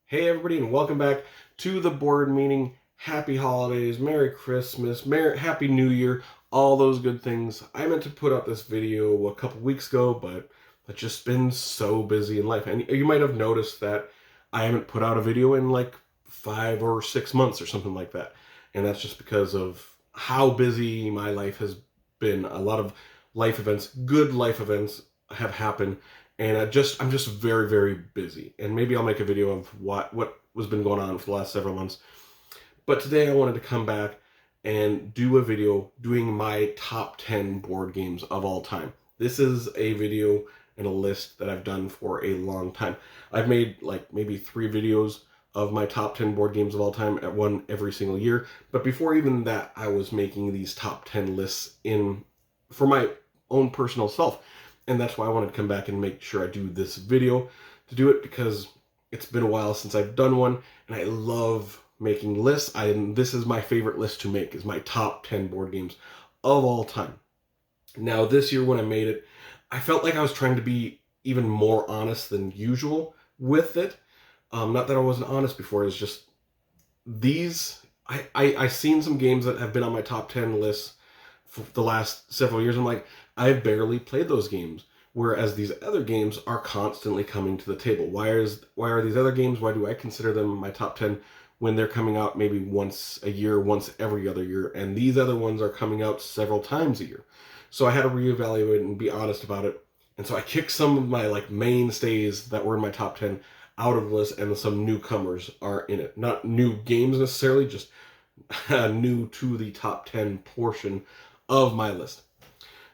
Hey everybody, and welcome back to the board meeting. Happy holidays, Merry Christmas, Happy New Year, all those good things. I meant to put out this video a couple weeks ago, but I've just been so busy in life. And you might have noticed that I haven't put out a video in like 5 or 6 months or something like that. And that's just because of how busy my life has been. A lot of life events, good life events have happened, and I'm just very, very busy. And maybe I'll make a video of what was been going on for the last several months. But today I wanted to come back and do a video doing my top 10 board games of all time. This is a video and a list that I've done for a long time. I've made like maybe 3 videos of my top 10 board games of all time, at one every single year. But before even that, I was making these top 10 lists for my own personal self. And that's why I wanted to come back and make sure I do this video to do it, because it's been a while since I've done one, and I love making lists. This is my favorite list to make, is my top 10 board games of all time. Now, this year when I made it, I felt like I was trying to be even more honest than usual with it. Not that I wasn't honest before, it's just these, I seen some games that have been on my top 10 lists for the last several years. I'm like, I've barely played those games, whereas these other games are constantly coming to the table. Why are these other games, why do I consider them my top 10 when they're coming out maybe once a year, once every other year, and these other ones are coming out several times a year? So I had to reevaluate and be honest about it. And so I kicked some of my like mainstays that were in my top 10 out of the list, and some newcomers are in it. Not new games necessarily, just new to the top 10 portion of my list.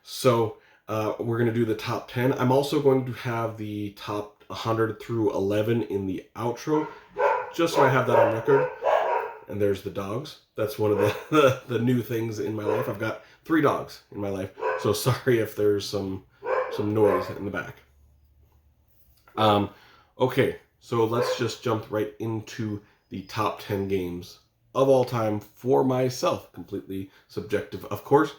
So we're going to do the top 10. I'm also going to have the top 100 through 11 in the outro, just so I have that on record. And there's the dogs. That's one of the new things in my life. I've got 3 dogs in my life, so sorry if there's some noise in the back. Okay, so let's just jump right into the top 10 games of all time for myself. Completely subjective, of course.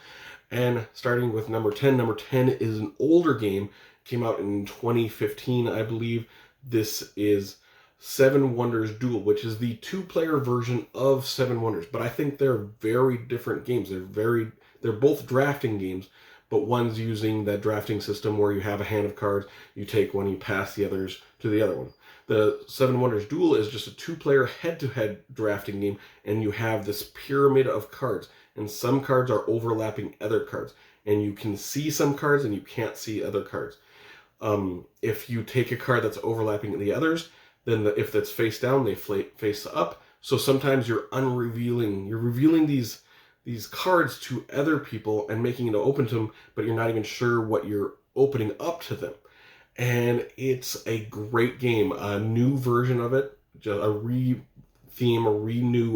And starting with number 10. Number 10 is an older game. Came out in 2015, I believe. This is Seven Wonders Duel, which is the 2-player version of Seven Wonders. But I think they're very different games. They're both drafting games, but one's using that drafting system where you have a hand of cards, you take one, you pass the others to the other one. The Seven Wonders Duel is just a 2-player head-to-head drafting game, and you have this pyramid of cards, and some cards are overlapping other cards, and you can see some cards and you can't see other cards. If you take a card that's overlapping the others, then if that's face down, they face up. So sometimes you're revealing these cards to other people and making it open to them, but you're not even sure what you're opening up to them. And it's a great game. A new version of it, just a renew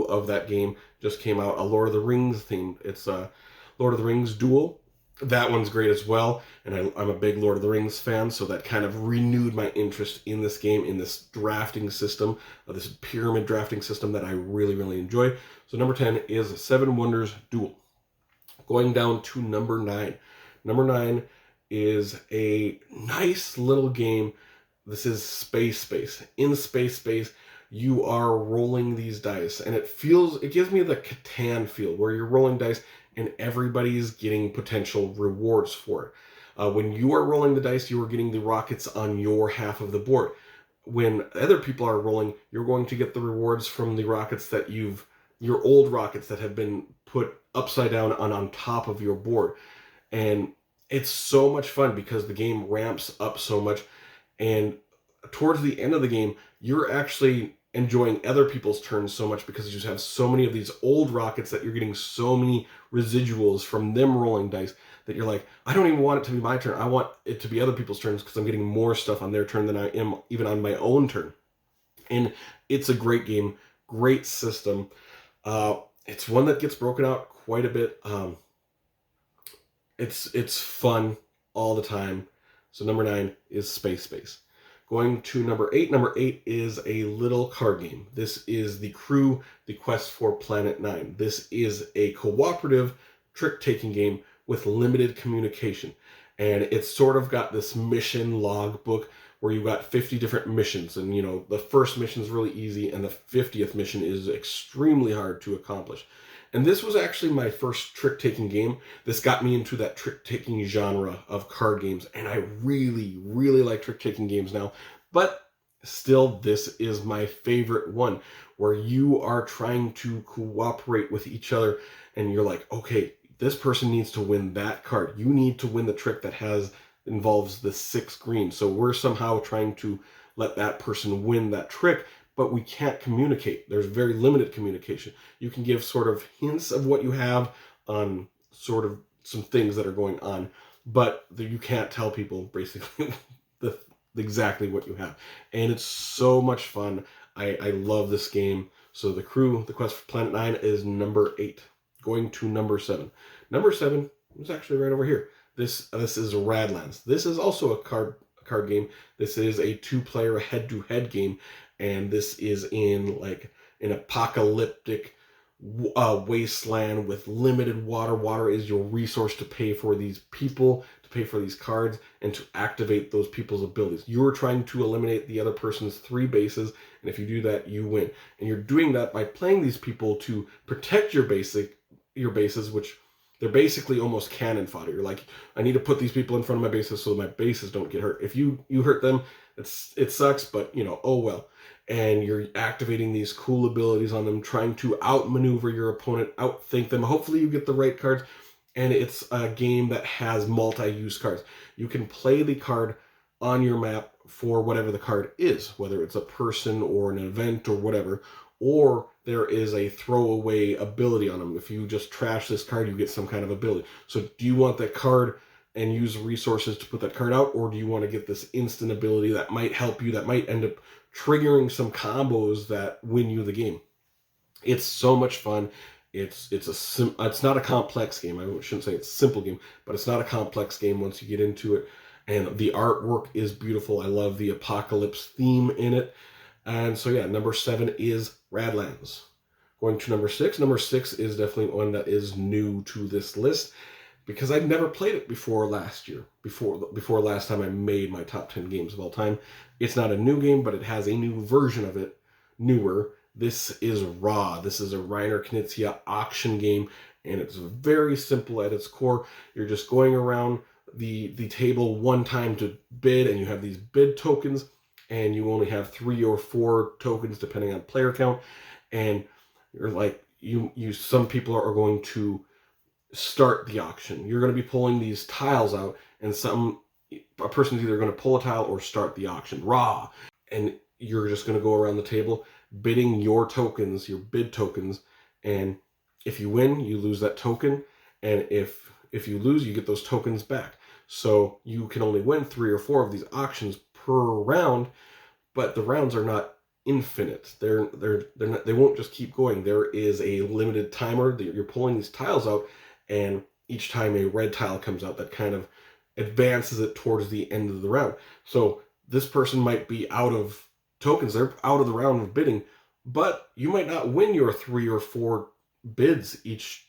of that game just came out. A Lord of the Rings theme. It's a Lord of the Rings Duel. That one's great as well, and I'm a big Lord of the Rings fan, so that kind of renewed my interest in this game, in this drafting system, this pyramid drafting system that I really, really enjoy. So number 10 is Seven Wonders Duel. Going down to number 9. Number 9 is a nice little game. This is Space. In Space, you are rolling these dice, and it gives me the Catan feel, where you're rolling dice and everybody's getting potential rewards for it. When you are rolling the dice, you are getting the rockets on your half of the board. When other people are rolling, you're going to get the rewards from the rockets that your old rockets that have been put upside down on top of your board. And it's so much fun because the game ramps up so much, and towards the end of the game, you're actually enjoying other people's turns so much because you just have so many of these old rockets that you're getting so many residuals from them rolling dice that you're like, I don't even want it to be my turn. I want it to be other people's turns because I'm getting more stuff on their turn than I am even on my own turn. And it's a great game, great system. It's one that gets broken out quite a bit. It's fun all the time. So number 9 is Space. Going to number 8. Number 8 is a little card game. This is The Crew, The Quest for Planet 9. This is a cooperative trick-taking game with limited communication. And it's sort of got this mission logbook where you got 50 different missions, and the first mission is really easy, and the 50th mission is extremely hard to accomplish. And this was actually my first trick-taking game. This got me into that trick-taking genre of card games, and I really, really like trick-taking games now. But still, this is my favorite one, where you are trying to cooperate with each other, and you're like, okay, this person needs to win that card. You need to win the trick that involves the 6 green. So we're somehow trying to let that person win that trick, but we can't communicate. There's very limited communication. You can give sort of hints of what you have on sort of some things that are going on, but you can't tell people basically exactly what you have. And it's so much fun. I love this game. So The Crew, The Quest for Planet 9 is number 8. Going to number 7. Number 7 is actually right over here. This is Radlands. This is also a card game. This is a 2-player head-to-head game, and this is in like an apocalyptic wasteland with limited water. Water is your resource to pay for these people, to pay for these cards, and to activate those people's abilities. You're trying to eliminate the other person's 3 bases, and if you do that, you win. And you're doing that by playing these people to protect your bases, which they're basically almost cannon fodder. You're like, I need to put these people in front of my bases so my bases don't get hurt. If you hurt them, it sucks, but oh well. And you're activating these cool abilities on them, trying to outmaneuver your opponent, outthink them. Hopefully you get the right cards. And it's a game that has multi-use cards. You can play the card on your map for whatever the card is, whether it's a person or an event or whatever, or there is a throwaway ability on them. If you just trash this card, you get some kind of ability. So do you want that card and use resources to put that card out, or do you want to get this instant ability that might help you, that might end up triggering some combos that win you the game? It's so much fun. It's not a complex game. I shouldn't say it's a simple game, but it's not a complex game once you get into it. And the artwork is beautiful. I love the apocalypse theme in it. And so yeah, number 7 is Radlands. Going to number 6. Number 6 is definitely one that is new to this list, because I'd never played it before last year, before last time I made my top 10 games of all time. It's not a new game, but it has a new version of it, newer. This is Ra. This is a Reiner Knizia auction game, and it's very simple at its core. You're just going around the table one time to bid, and you have these bid tokens, and you only have 3 or 4 tokens depending on player count. And you're like, some people are going to start the auction. You're going to be pulling these tiles out, and a person's either going to pull a tile or start the auction. Raw. And you're just going to go around the table bidding your tokens, your bid tokens, and if you win, you lose that token, and if you lose, you get those tokens back. So you can only win 3 or 4 of these auctions per round, but the rounds are not infinite. They're not, they won't just keep going. There is a limited timer that you're pulling these tiles out, and each time a red tile comes out, that kind of advances it towards the end of the round. So this person might be out of tokens, they're out of the round of bidding, but you might not win your 3 or 4 bids each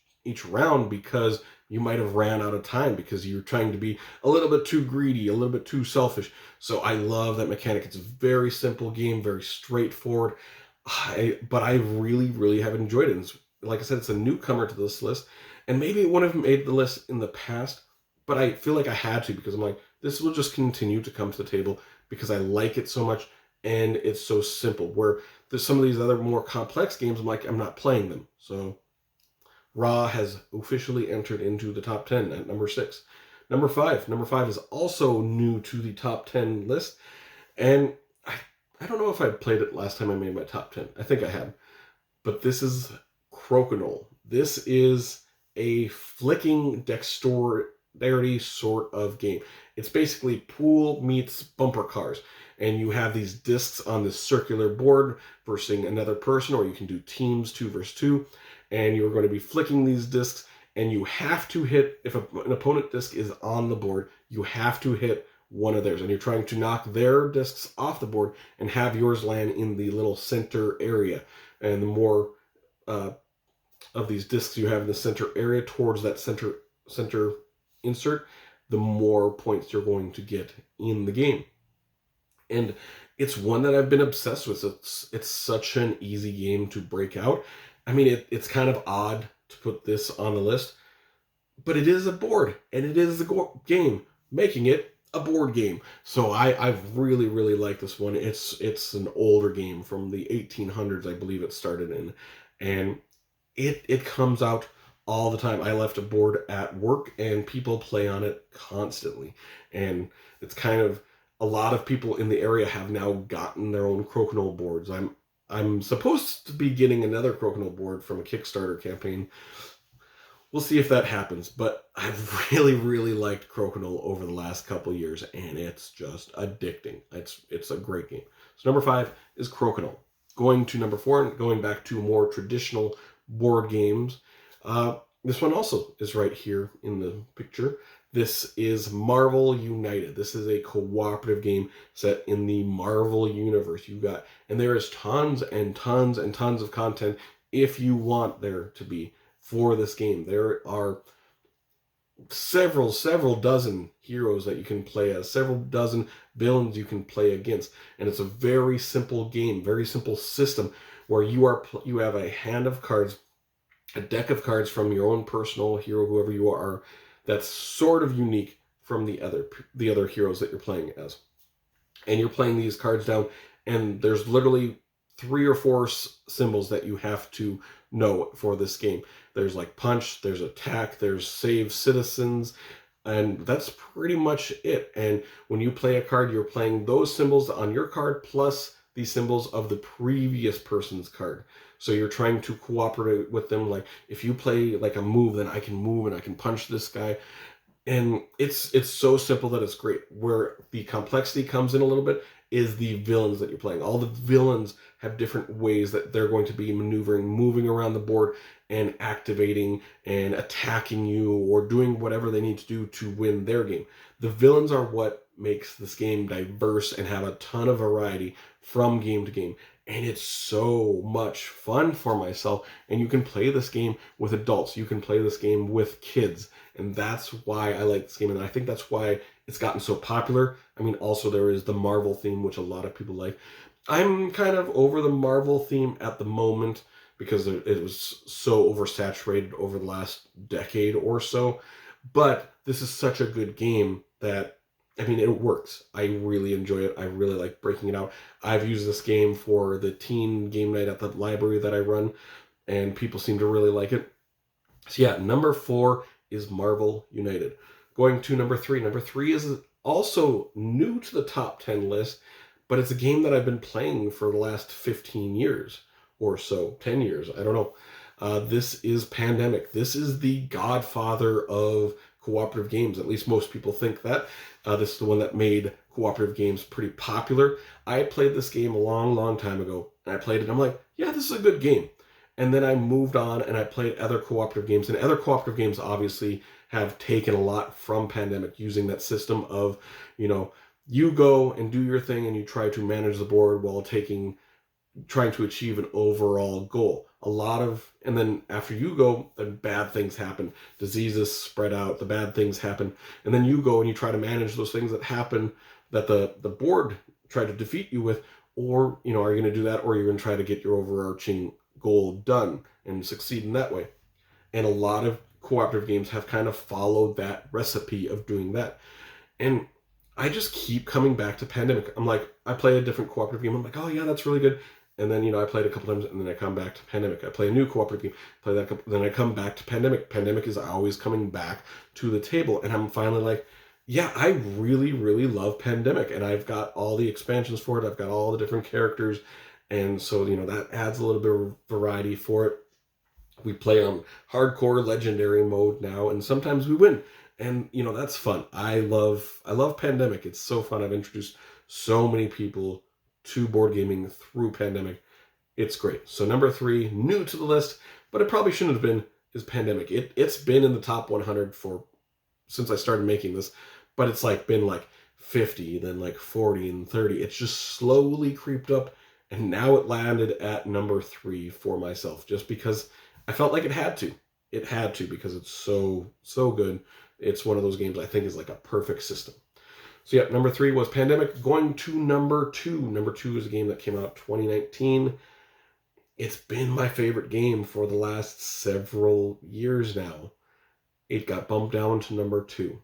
round, because you might have ran out of time because you're trying to be a little bit too greedy, a little bit too selfish. So I love that mechanic. It's a very simple game, very straightforward, but I really, really have enjoyed it. Like I said, it's a newcomer to this list, and maybe it wouldn't have made the list in the past, but I feel like I had to, because I'm like, this will just continue to come to the table because I like it so much, and it's so simple. Where there's some of these other more complex games, I'm like, I'm not playing them. So Ra has officially entered into the top 10 at number 6. Number 5. Number 5 is also new to the top 10 list, and I don't know if I played it last time I made my top 10. I think I had. But this is Crokinole. This is a flicking dexterity sort of game. It's basically pool meets bumper cars. And you have these discs on this circular board versus another person, or you can do teams 2 versus 2. And you're going to be flicking these discs, and you have to hit, if an opponent disc is on the board, you have to hit one of theirs. And you're trying to knock their discs off the board and have yours land in the little center area. And the more of these discs you have in the center area towards that center insert, the more points you're going to get in the game. And it's one that I've been obsessed with. It's such an easy game to break out. I mean, it's kind of odd to put this on the list, but it is a board and it is a game, making it a board game. So I've really liked this one. It's an older game from the 1800s, I believe it started in, and it comes out all the time. I left a board at work and people play on it constantly. And it's kind of, a lot of people in the area have now gotten their own Crokinole boards. I'm supposed to be getting another Crokinole board from a Kickstarter campaign. We'll see if that happens, but I've really liked Crokinole over the last couple years, and it's just addicting. It's a great game. So number 5 is Crokinole. Going to number 4, going back to more traditional board games. This one also is right here in the picture. This is Marvel United. This is a cooperative game set in the Marvel universe. And there is tons and tons and tons of content if you want there to be for this game. There are several dozen heroes that you can play as, several dozen villains you can play against, and it's a very simple game, very simple system where you have a hand of cards, a deck of cards from your own personal hero, whoever you are, that's sort of unique from the other heroes that you're playing as. And you're playing these cards down, and there's literally 3 or 4 symbols that you have to know for this game. There's like punch, there's attack, there's save citizens, and that's pretty much it. And when you play a card, you're playing those symbols on your card plus the symbols of the previous person's card. So you're trying to cooperate with them. Like if you play like a move, then I can move and I can punch this guy. And it's so simple that it's great. Where the complexity comes in a little bit is the villains that you're playing. All the villains have different ways that they're going to be maneuvering, moving around the board and activating and attacking you or doing whatever they need to do to win their game. The villains are what makes this game diverse and have a ton of variety from game to game. And it's so much fun for myself. And you can play this game with adults. You can play this game with kids. And that's why I like this game. And I think that's why it's gotten so popular. I mean, also there is the Marvel theme, which a lot of people like. I'm kind of over the Marvel theme at the moment because it was so oversaturated over the last decade or so. But this is such a good game that, I mean, it works. I really enjoy it. I really like breaking it out. I've used this game for the teen game night at the library that I run, and people seem to really like it. So yeah, number 4 is Marvel United. Going to number 3. Number 3 is also new to the top 10 list, but it's a game that I've been playing for the last 15 years or so, 10 years, I don't know. This is Pandemic. This is the godfather of cooperative games. At least most people think that. This is the one that made cooperative games pretty popular. I played this game a long time ago, and I played it, and I'm like, yeah, this is a good game. And then I moved on, and I played other cooperative games, and other cooperative games obviously have taken a lot from Pandemic, using that system of, you go and do your thing, and you try to manage the board while trying to achieve an overall goal. And then after you go, then bad things happen. Diseases spread out, the bad things happen. And then you go and you try to manage those things that happen that the board tried to defeat you with. Or, are you going to do that? Or you're going to try to get your overarching goal done and succeed in that way. And a lot of cooperative games have kind of followed that recipe of doing that. And I just keep coming back to Pandemic. I'm like, I play a different cooperative game. I'm like, oh yeah, that's really good. And then, I played a couple times, and then I come back to Pandemic. I play a new cooperative game, play that, then I come back to Pandemic. Pandemic is always coming back to the table, and I'm finally like, yeah, I really love Pandemic, and I've got all the expansions for it. I've got all the different characters, and so, that adds a little bit of variety for it. We play on hardcore legendary mode now, and sometimes we win, and, that's fun. I love Pandemic. It's so fun. I've introduced so many people to board gaming through Pandemic. It's great. So number 3, new to the list, but it probably shouldn't have been, is Pandemic. It's been in the top 100 since I started making this, but it's been 50, then 40 and 30. It's just slowly creeped up, and now it landed at number 3 for myself, just because I felt like it had to. It had to, because it's so good. It's one of those games I think is a perfect system. So yeah, number 3 was Pandemic. Going to number 2. Number 2 is a game that came out 2019. It's been my favorite game for the last several years now. It got bumped down to number 2.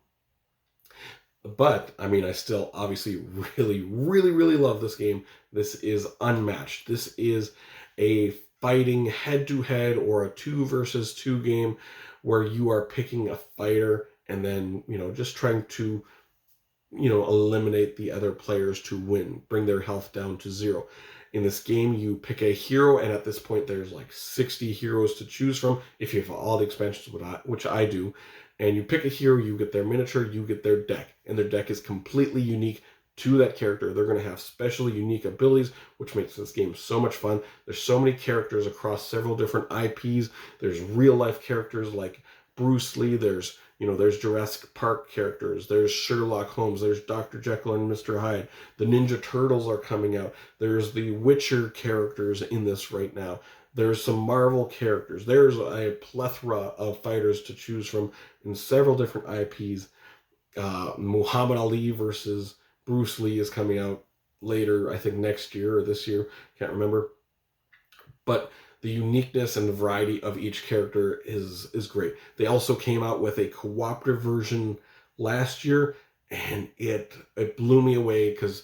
But, I mean, I still obviously really, really, really love this game. This is unmatched. This is a fighting head-to-head or a 2 versus 2 game where you are picking a fighter and then, just trying to, eliminate the other players to win, bring their health down to 0. In this game, you pick a hero, and at this point, there's like 60 heroes to choose from if you have all the expansions, which I do. And you pick a hero, you get their miniature, you get their deck. And their deck is completely unique to that character. They're going to have special, unique abilities, which makes this game so much fun. There's so many characters across several different IPs. There's real-life characters like Bruce Lee. There's Jurassic Park characters. There's Sherlock Holmes. There's Dr. Jekyll and Mr. Hyde. The Ninja Turtles are coming out. There's the Witcher characters in this right now. There's some Marvel characters. There's a plethora of fighters to choose from in several different IPs. Muhammad Ali versus Bruce Lee is coming out later, I think next year or this year. Can't remember. But the uniqueness and the variety of each character is great. They also came out with a cooperative version last year, and it blew me away, because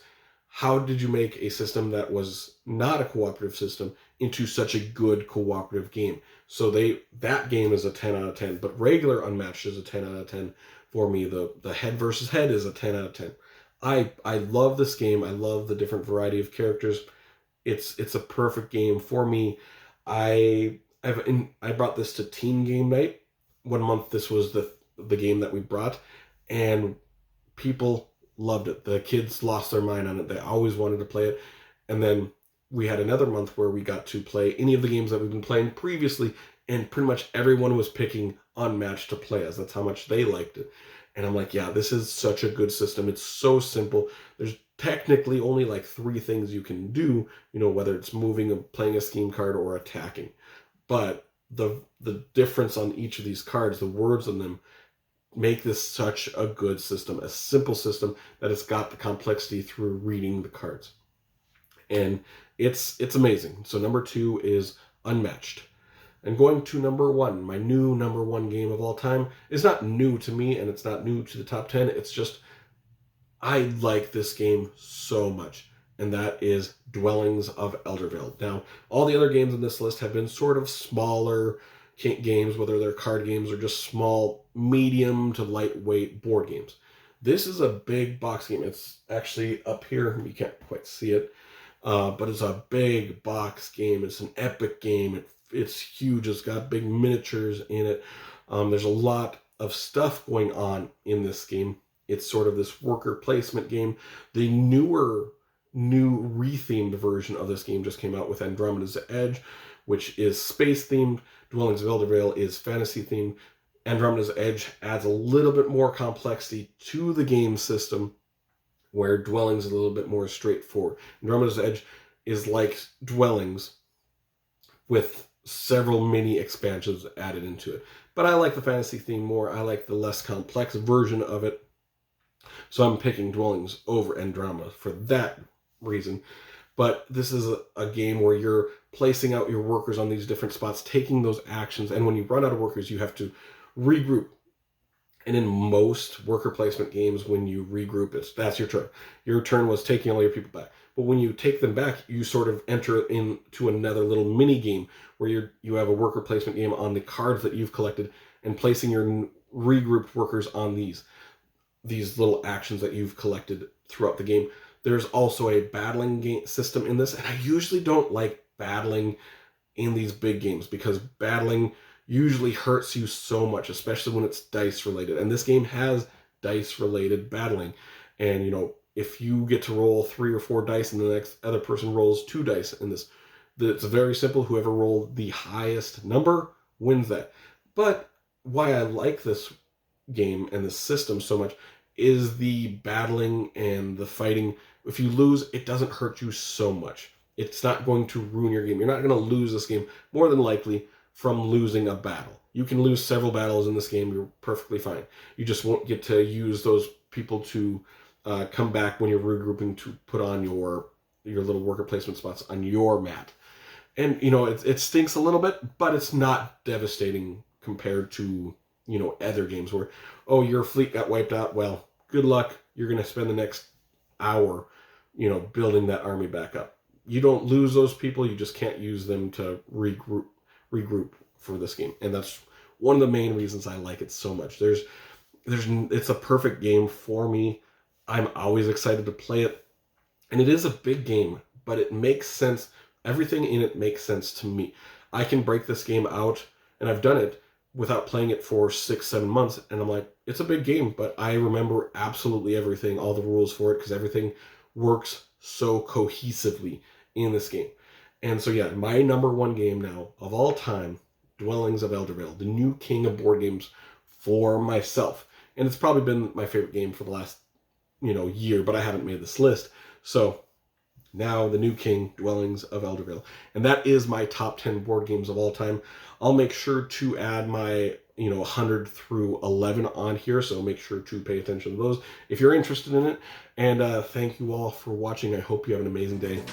how did you make a system that was not a cooperative system into such a good cooperative game? So that game is a 10 out of 10, but regular Unmatched is a 10 out of 10 for me. The head versus head is a 10 out of 10. I love this game. I love the different variety of characters. It's a perfect game for me. I brought this to Team Game Night. 1 month this was the game that we brought, and people loved it. The kids lost their mind on it. They always wanted to play it. And then we had another month where we got to play any of the games that we've been playing previously, and pretty much everyone was picking Unmatched to play as. That's how much they liked it. And I'm like, yeah, this is such a good system. It's so simple. There's technically only like 3 things you can do, whether it's moving and playing a scheme card or attacking. But the difference on each of these cards, the words on them, make this such a good system, a simple system that it's got the complexity through reading the cards. And it's amazing. So number 2 is Unmatched. And going to number 1, my new number 1 game of all time, is not new to me, and it's not new to the top 10. It's just, I like this game so much, and that is Dwellings of Eldervale. Now, all the other games in this list have been sort of smaller games, whether they're card games or just small, medium to lightweight board games. This is a big box game. It's actually up here. You can't quite see it, but it's a big box game. It's an epic game. It's huge. It's got big miniatures in it. There's a lot of stuff going on in this game. It's sort of this worker placement game. The new rethemed version of this game just came out with Andromeda's Edge, which is space themed. Dwellings of Eldervale is fantasy themed. Andromeda's Edge adds a little bit more complexity to the game system, where Dwellings is a little bit more straightforward. Andromeda's Edge is like Dwellings with several mini expansions added into it. But I like the fantasy theme more. I like the less complex version of it. So I'm picking Dwellings over Andromeda for that reason. But this is a game where you're placing out your workers on these different spots, taking those actions, and when you run out of workers, you have to regroup. And in most worker placement games, when you regroup, that's your turn. Your turn was taking all your people back. But when you take them back, you sort of enter into another little mini game where you have a worker placement game on the cards that you've collected, and placing your regrouped workers on these little actions that you've collected throughout the game. There's also a battling game system in this, and I usually don't like battling in these big games, because battling usually hurts you so much, especially when it's dice related. And this game has dice related battling. And if you get to roll 3 or 4 dice and the next other person rolls 2 dice in this, it's very simple. Whoever rolled the highest number wins that. But why I like this game and the system so much is the battling and the fighting. If you lose, it doesn't hurt you so much. It's not going to ruin your game. You're not going to lose this game, more than likely, from losing a battle. You can lose several battles in this game. You're perfectly fine. You just won't get to use those people to come back when you're regrouping to put on your little worker placement spots on your mat. And it stinks a little bit, but it's not devastating compared to other games where, oh, your fleet got wiped out. Well, good luck. You're going to spend the next hour building that army back up. You don't lose those people. You just can't use them to regroup for this game. And that's one of the main reasons I like it so much. It's a perfect game for me. I'm always excited to play it. And it is a big game, but it makes sense. Everything in it makes sense to me. I can break this game out, and I've done it without playing it for 6-7 months, and I'm like, it's a big game, but I remember absolutely everything, all the rules for it, because everything works so cohesively in this game. And so yeah, my number one game now of all time, Dwellings of Eldervale, the new king of board games for myself. And it's probably been my favorite game for the last year, but I haven't made this list. So now the new king, Dwellings of Eldervale. And that is my top 10 board games of all time. I'll make sure to add my 100 through 11 on here, so make sure to pay attention to those if you're interested in it. And thank you all for watching. I hope you have an amazing day.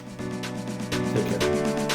Take care.